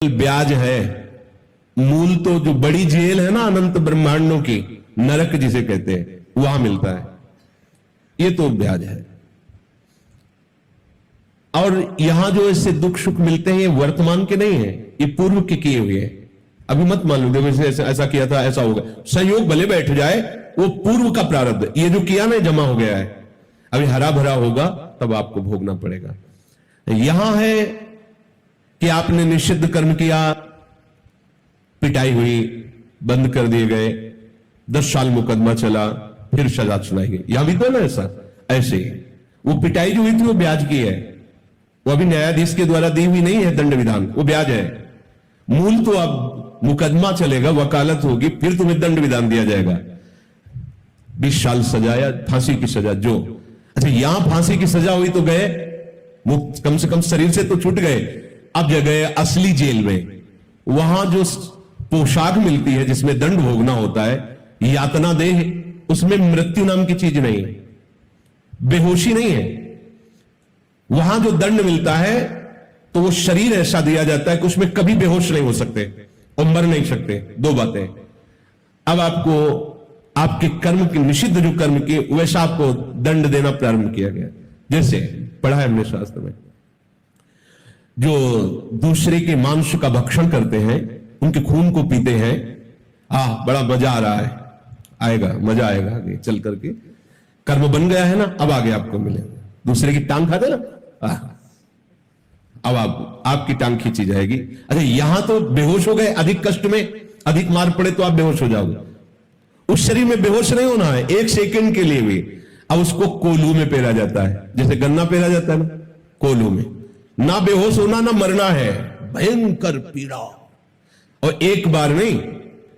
ब्याज है। मूल तो जो बड़ी जेल है ना अनंत ब्रह्मांडों की, नरक जिसे कहते हैं, वहां मिलता है। ये तो ब्याज है। और यहां जो इससे दुख सुख मिलते हैं ये वर्तमान के नहीं है, ये पूर्व के किए हुए हैं। अभी मत मान लो देखो ऐसा किया था ऐसा होगा, संयोग भले बैठ जाए, वो पूर्व का प्रारब्ध, ये जो किया ना जमा हो गया है, अभी हरा भरा होगा तब आपको भोगना पड़ेगा। यहां है कि आपने निषिद्ध कर्म किया, पिटाई हुई, बंद कर दिए गए, 10 साल मुकदमा चला, फिर सजा सुनाई गई। यहां भी तो ना ऐसे ही वो पिटाई जो हुई थी वो ब्याज की है, वो अभी न्यायाधीश के द्वारा दी हुई नहीं है दंड विधान, वो ब्याज है। मूल तो अब मुकदमा चलेगा, वकालत होगी, फिर तुम्हें दंड विधान दिया जाएगा, 20 साल सजा या फांसी की सजा जो। अच्छा यहां फांसी की सजा हुई तो गए मुक्त, कम से कम शरीर से तो छूट गए। अब जगह असली जेल में, वहां जो पोशाक मिलती है जिसमें दंड भोगना होता है, यातना देह, उसमें मृत्यु नाम की चीज नहीं है, बेहोशी नहीं है। वहां जो दंड मिलता है तो वो शरीर ऐसा दिया जाता है कि उसमें कभी बेहोश नहीं हो सकते और मर नहीं सकते। दो बातें। अब आपको आपके कर्म की, निषिद्ध जो कर्म की, वैसा आपको दंड देना प्रारंभ किया गया। जैसे पढ़ा है हमने शास्त्र में, जो दूसरे के मांस का भक्षण करते हैं, उनके खून को पीते हैं, बड़ा मजा आ रहा है, आएगा मजा आएगा आगे चल करके, कर्म बन गया है ना, अब आगे आपको मिलेगा। दूसरे की टांग खाते ना, अब आपकी टांग खींची जाएगी। अच्छा यहां तो बेहोश हो गए, अधिक कष्ट में, अधिक मार पड़े तो आप बेहोश हो जाओगे। उस शरीर में बेहोश नहीं होना है, 1 सेकंड के लिए भी। अब उसको कोलू में पेरा जाता है, जैसे गन्ना पेरा जाता है ना, कोलू में। ना बेहोश होना ना मरना है, भयंकर पीड़ा। और एक बार नहीं,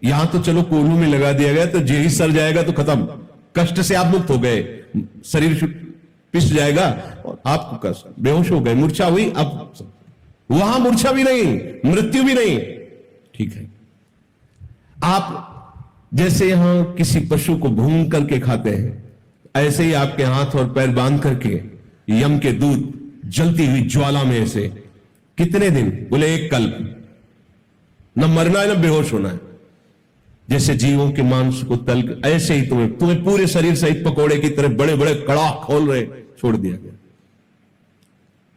यहां तो चलो कोलू में लगा दिया गया तो जे ही सर जाएगा तो खत्म, कष्ट से आप मुक्त हो गए, शरीर पिस जाएगा और आपको कष्ट, बेहोश हो गए, मूर्छा हुई। अब वहां मूर्छा भी नहीं, मृत्यु भी नहीं, ठीक है। आप जैसे यहां किसी पशु को भून करके खाते हैं, ऐसे ही आपके हाथ और पैर बांध करके यम के दूत जलती हुई ज्वाला में से कितने दिन, बोले 1 कल्प, न मरना है न बेहोश होना है। जैसे जीवों के मांस को तल, ऐसे ही तुम्हें पूरे शरीर सहित पकोड़े की तरह बड़े बड़े कड़ा खोल रहे छोड़ दिया गया।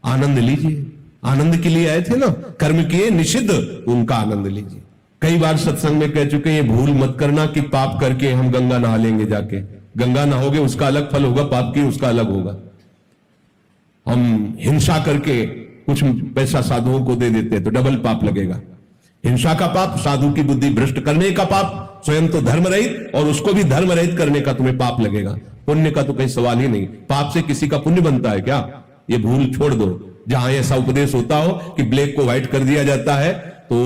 आनंद लीजिए, आनंद के लिए आए थे ना, कर्म किए निषिद्ध, उनका आनंद लीजिए। कई बार सत्संग में कह चुके, ये भूल मत करना कि पाप करके हम गंगा नहा लेंगे जाके। गंगा नहाओगे उसका अलग फल होगा, पाप की उसका अलग होगा। हम हिंसा करके कुछ पैसा साधुओं को दे देते हैं तो डबल पाप लगेगा। हिंसा का पाप, साधु की बुद्धि भ्रष्ट करने का पाप, स्वयं तो धर्म रहित और उसको भी धर्म रहित करने का तुम्हें पाप लगेगा। पुण्य का तो कोई सवाल ही नहीं, पाप से किसी का पुण्य बनता है क्या? ये भूल छोड़ दो। जहां ऐसा उपदेश होता हो कि ब्लैक को व्हाइट कर दिया जाता है तो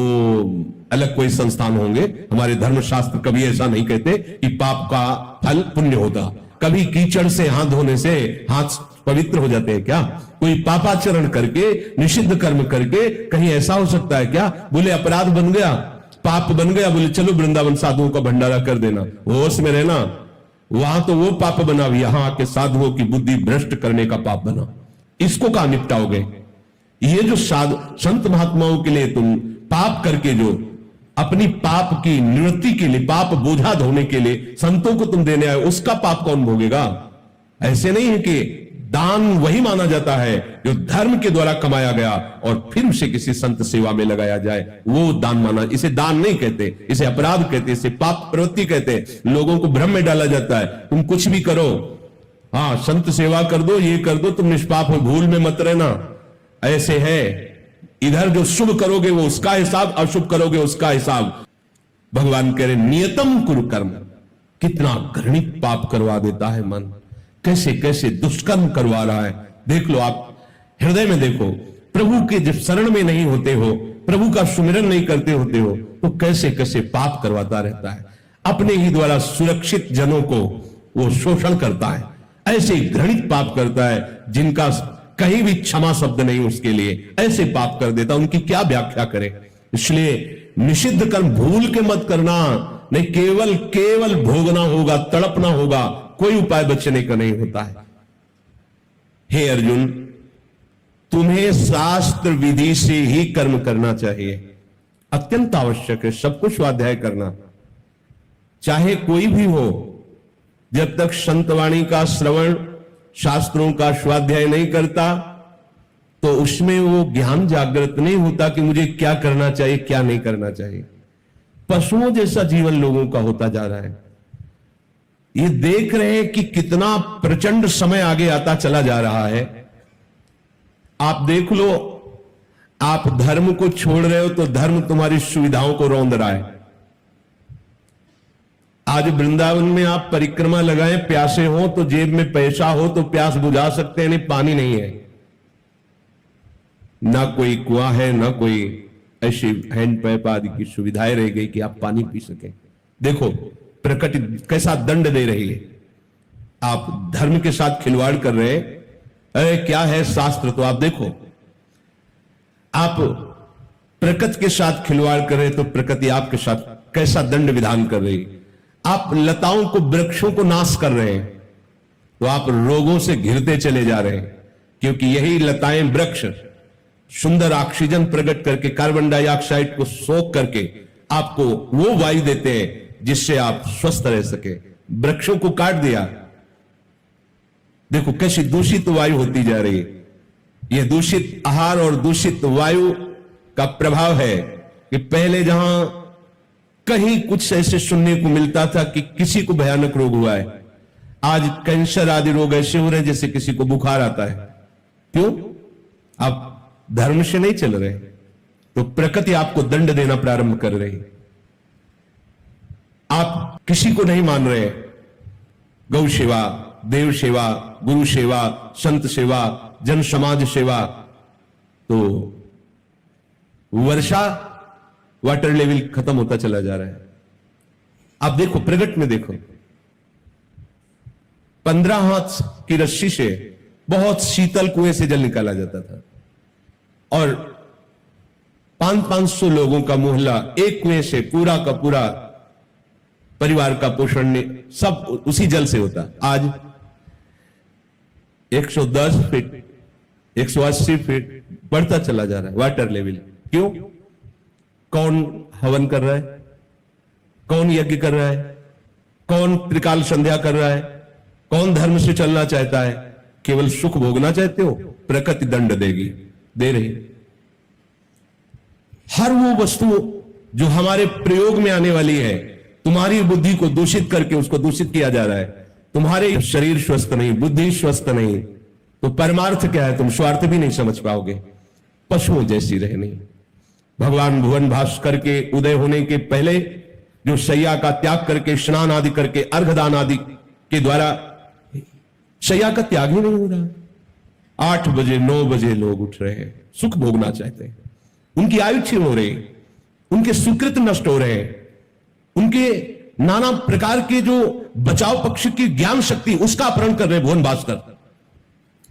अलग कोई संस्थान होंगे। हमारे धर्मशास्त्र कभी ऐसा नहीं कहते कि पाप का फल पुण्य होता। कभी कीचड़ से हाथ धोने से हाथ पवित्र हो जाते हैं क्या? कोई पापाचरण करके, निषिद्ध कर्म करके कहीं ऐसा हो सकता है क्या? बोले अपराध बन गया, पाप बन गया, बोले चलो वृंदावन साधुओं का भंडारा कर देना, होश में रहना। वहां तो वो पाप बना, यहां आके साधुओं की बुद्धि भ्रष्ट करने का पाप बना। इसको कहां निपटाओगे? ये जो संत महात्माओं के लिए तुम पाप करके, जो अपनी पाप की निवृत्ति के लिए, पाप बोझा धोने के लिए संतों को तुम देने आए, उसका पाप कौन भोगेगा? ऐसे नहीं है कि दान वही माना जाता है जो धर्म के द्वारा कमाया गया और फिर उसे किसी संत सेवा में लगाया जाए, वो दान माना। इसे दान नहीं कहते, इसे अपराध कहते, इसे पाप प्रवृत्ति कहते। लोगों को भ्रम में डाला जाता है, तुम कुछ भी करो, संत सेवा कर दो, ये कर दो, तुम निष्पाप हो, भूल में मत रहना। ऐसे है, इधर जो शुभ करोगे वो उसका हिसाब, अशुभ करोगे उसका हिसाब। भगवान कह रहे नियतम कुरु कर्म। कितना घृणित पाप करवा देता है मन, कैसे कैसे दुष्कर्म करवा रहा है। देख लो, आप हृदय में देखो, प्रभु के जब शरण में नहीं होते हो, प्रभु का सुमिरन नहीं करते होते हो, तो कैसे कैसे पाप करवाता रहता है। अपने ही द्वारा सुरक्षित जनों को वो शोषण करता है, ऐसे घृणित पाप करता है जिनका कहीं भी क्षमा शब्द नहीं उसके लिए, ऐसे पाप कर देता। उनकी क्या व्याख्या करें? इसलिए निषिद्ध कर्म भूल के मत करना, नहीं केवल केवल भोगना होगा, तड़पना होगा, कोई उपाय बचने का नहीं होता है। हे अर्जुन, तुम्हें शास्त्र विधि से ही कर्म करना चाहिए। अत्यंत आवश्यक है सबको स्वाध्याय करना, चाहे कोई भी हो। जब तक संतवाणी का श्रवण, शास्त्रों का स्वाध्याय नहीं करता, तो उसमें वो ज्ञान जागृत नहीं होता कि मुझे क्या करना चाहिए, क्या नहीं करना चाहिए। पशुओं जैसा जीवन लोगों का होता जा रहा है। ये देख रहे हैं कि कितना प्रचंड समय आगे आता चला जा रहा है। आप देख लो, आप धर्म को छोड़ रहे हो तो धर्म तुम्हारी सुविधाओं को रौंद रहा है। आज वृंदावन में आप परिक्रमा लगाएं, प्यासे हो तो जेब में पैसा हो तो प्यास बुझा सकते हैं, नहीं पानी नहीं है, ना कोई कुआं है, ना कोई ऐसी हैंडपैप आदि की सुविधाएं रह गई कि आप पानी पी सकें। देखो प्रकृति कैसा दंड दे रही है। आप धर्म के साथ खिलवाड़ कर रहे हैं। अरे क्या है शास्त्र, तो आप देखो, आप प्रकृति के साथ खिलवाड़ कर रहे तो प्रकृति आपके साथ कैसा दंड विधान कर रही। आप लताओं को, वृक्षों को नाश कर रहे हैं तो आप रोगों से घिरते चले जा रहे हैं, क्योंकि यही लताएं, वृक्ष सुंदर ऑक्सीजन प्रकट करके कार्बन डाइऑक्साइड को सोख करके आपको वो वायु देते हैं जिससे आप स्वस्थ रह सके। वृक्षों को काट दिया, देखो कैसी दूषित वायु होती जा रही है। यह दूषित आहार और दूषित वायु का प्रभाव है कि पहले जहां कहीं कुछ ऐसे सुनने को मिलता था कि किसी को भयानक रोग हुआ है, आज कैंसर आदि रोग ऐसे हो रहे हैं जैसे किसी को बुखार आता है। क्यों? आप धर्म से नहीं चल रहे, तो प्रकृति आपको दंड देना प्रारंभ कर रही। आप किसी को नहीं मान रहे। गौ सेवा, देव सेवा, गुरु सेवा, संत सेवा, जन समाज सेवा, तो वर्षा वाटर लेवल खत्म होता चला जा रहा है। आप देखो प्रगट में देखो, 15 हाथ की रस्सी से बहुत शीतल कुएं से जल निकाला जाता था और 500-500 लोगों का मोहल्ला एक कुएं से पूरा का पूरा परिवार का पोषण सब उसी जल से होता। आज 110 फीट, 180 फीट बढ़ता चला जा रहा है वाटर लेवल। क्यों? कौन हवन कर रहा है, कौन यज्ञ कर रहा है, कौन त्रिकाल संध्या कर रहा है, कौन धर्म से चलना चाहता है? केवल सुख भोगना चाहते हो, प्रकृति दंड देगी, दे रही। हर वो वस्तु जो हमारे प्रयोग में आने वाली है, तुम्हारी बुद्धि को दूषित करके उसको दूषित किया जा रहा है। तुम्हारे शरीर स्वस्थ नहीं, बुद्धि स्वस्थ नहीं, तो परमार्थ क्या है? तुम स्वार्थ भी नहीं समझ पाओगे। पशुओं जैसी रहनी। भगवान भुवन भास्कर के उदय होने के पहले जो शैया का त्याग करके, स्नान आदि करके, अर्घदान आदि के द्वारा शैया का त्याग ही नहीं हो रहा। 8 बजे 9 बजे लोग उठ रहे हैं, सुख भोगना चाहते हैं। उनकी आयु क्षीण हो रही, उनके सुकृत नष्ट हो रहे हैं, उनके नाना प्रकार के जो बचाव पक्ष की ज्ञान शक्ति उसका अपहरण कर रहे भुवन भास्कर।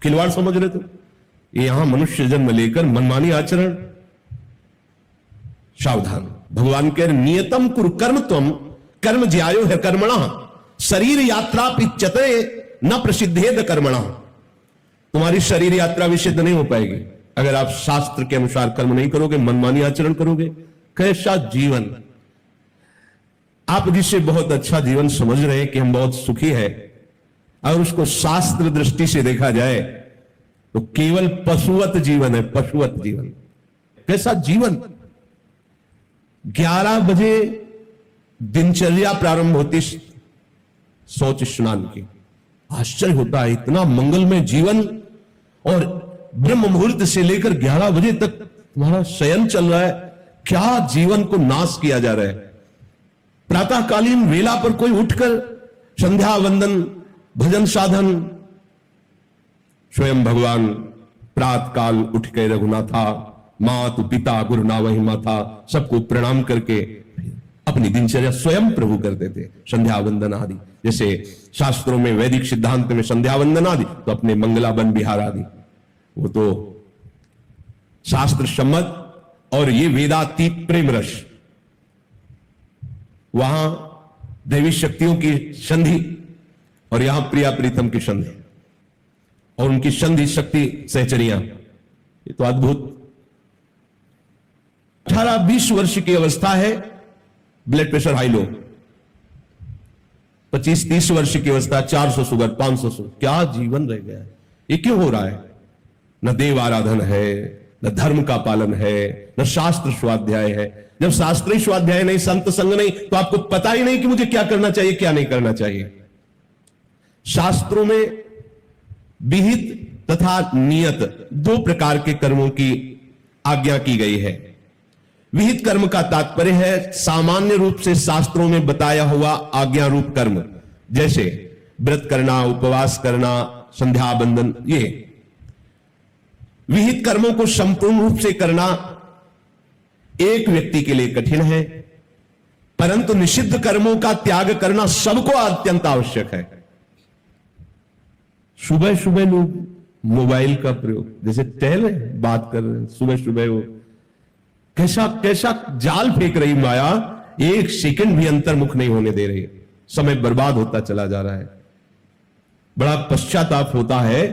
खिलवाड़ समझ रहे तो ये यहां मनुष्य जन्म लेकर मनमानी आचरण, सावधान। भगवान कह रहे नियतम कुरु कर्म त्वम कर्म ज्यायो है कर्मणा शरीर यात्रा पिच्यते न प्रसिद्धेद कर्मणा। तुम्हारी शरीर यात्रा विसिद्ध नहीं हो पाएगी अगर आप शास्त्र के अनुसार कर्म नहीं करोगे, मनमानी आचरण करोगे। कैसा जीवन! आप जिसे बहुत अच्छा जीवन समझ रहे हैं कि हम बहुत सुखी है, और उसको शास्त्र दृष्टि से देखा जाए तो केवल पशुवत जीवन है, पशुवत जीवन। कैसा जीवन! 11 बजे दिनचर्या प्रारंभ होती शौच स्नान की। आश्चर्य होता है, इतना मंगलमय जीवन, और ब्रह्म मुहूर्त से लेकर 11 बजे तक तुम्हारा शयन चल रहा है। क्या जीवन को नाश किया जा रहा है। प्रातःकालीन वेला पर कोई उठकर संध्या वंदन, भजन साधन, स्वयं भगवान प्रातः काल उठ के रघुनाथा मातु पिता गुरु ना वही माथा सबको प्रणाम करके अपनी दिनचर्या स्वयं प्रभु करते थे। संध्या वंदन आदि, जैसे शास्त्रों में वैदिक सिद्धांत में संध्या वंदन आदि, तो अपने मंगलावन विहार आदि, वो तो शास्त्र सम्मत। और ये वेदातीत प्रेम रस, वहां देवी शक्तियों की संधि और यहां प्रिया प्रीतम की संधि, और उनकी संधि शक्ति सहचरियां, ये तो अद्भुत। 18-20 वर्ष की अवस्था है, ब्लड प्रेशर हाई लो। 25-30 वर्ष की अवस्था, 400 शुगर, 500 शुगर। क्या जीवन रह गया है? ये क्यों हो रहा है? न देव आराधन है, न धर्म का पालन है, न शास्त्र स्वाध्याय है। जब शास्त्रीय स्वाध्याय नहीं, संत संग नहीं, तो आपको पता ही नहीं कि मुझे क्या करना चाहिए, क्या नहीं करना चाहिए। शास्त्रों में विहित तथा नियत दो प्रकार के कर्मों की आज्ञा की गई है। विहित कर्म का तात्पर्य है सामान्य रूप से शास्त्रों में बताया हुआ आज्ञा रूप कर्म, जैसे व्रत करना, उपवास करना, संध्या बंदन। ये विहित कर्मों को संपूर्ण रूप से करना एक व्यक्ति के लिए कठिन है, परंतु निषिद्ध कर्मों का त्याग करना सबको अत्यंत आवश्यक है। सुबह सुबह लोग मोबाइल का प्रयोग, जैसे टहल रहे, बात कर रहे हैं, सुबह सुबह वो कैसा कैसा जाल फेंक रही माया, एक सेकंड भी अंतर्मुख नहीं होने दे रही, समय बर्बाद होता चला जा रहा है। बड़ा पश्चाताप होता है,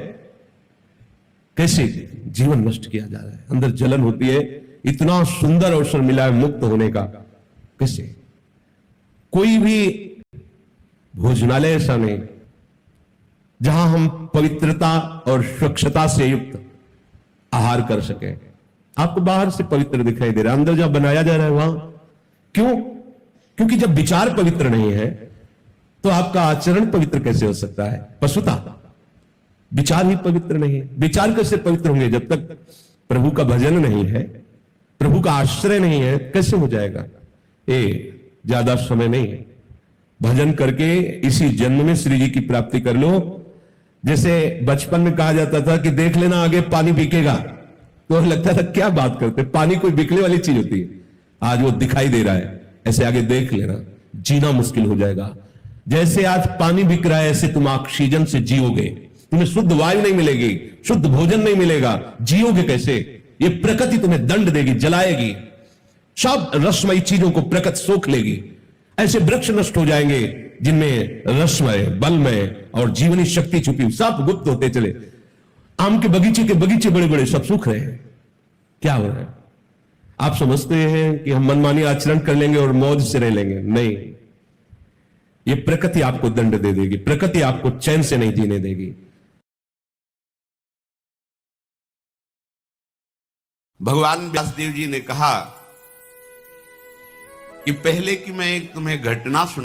कैसे जीवन नष्ट किया जा रहा है, अंदर जलन होती है। इतना सुंदर अवसर मिला है मुक्त होने का, कैसे? कोई भी भोजनालय ऐसा नहीं जहां हम पवित्रता और स्वच्छता से युक्त आहार कर सके। आपको बाहर से पवित्र दिखाई दे रहा है, अंदर जहां बनाया जा रहा है वहां क्यों? क्योंकि जब विचार पवित्र नहीं है तो आपका आचरण पवित्र कैसे हो सकता है? पशुता, विचार ही पवित्र नहीं है। विचार कैसे पवित्र होंगे? जब तक प्रभु का भजन नहीं है, प्रभु का आश्रय नहीं है, कैसे हो जाएगा? ज्यादा समय नहीं है, भजन करके इसी जन्म में श्री जी की प्राप्ति कर लो। जैसे बचपन में कहा जाता था कि देख लेना आगे पानी बिकेगा, तो लगता था क्या बात करते, पानी कोई बिकने वाली चीज होती है। आज वो दिखाई दे रहा है, ऐसे आगे देख लेना, जीना मुश्किल हो जाएगा। जैसे आज पानी बिक रहा है, ऐसे तुम ऑक्सीजन से जियोगे, तुम्हें शुद्ध वायु नहीं मिलेगी, शुद्ध भोजन नहीं मिलेगा, जियोगे कैसे? ये प्रकृति तुम्हें दंड देगी, जलाएगी, सब रसमयी चीजों को प्रकृति सोख लेगी। ऐसे वृक्ष नष्ट हो जाएंगे जिनमें रसमय, बलमय और जीवनी शक्ति छुपी, सब गुप्त होते चले। आम के बगीचे बड़े बड़े सब सूख रहे हैं। क्या हो रहा है? आप समझते हैं कि हम मनमानी आचरण कर लेंगे और मौज से रह लेंगे? नहीं, ये प्रकृति आपको दंड दे देगी, प्रकृति आपको चैन से नहीं जीने देगी। भगवान व्यासदेव जी ने कहा कि पहले की मैं एक तुम्हें घटना सुना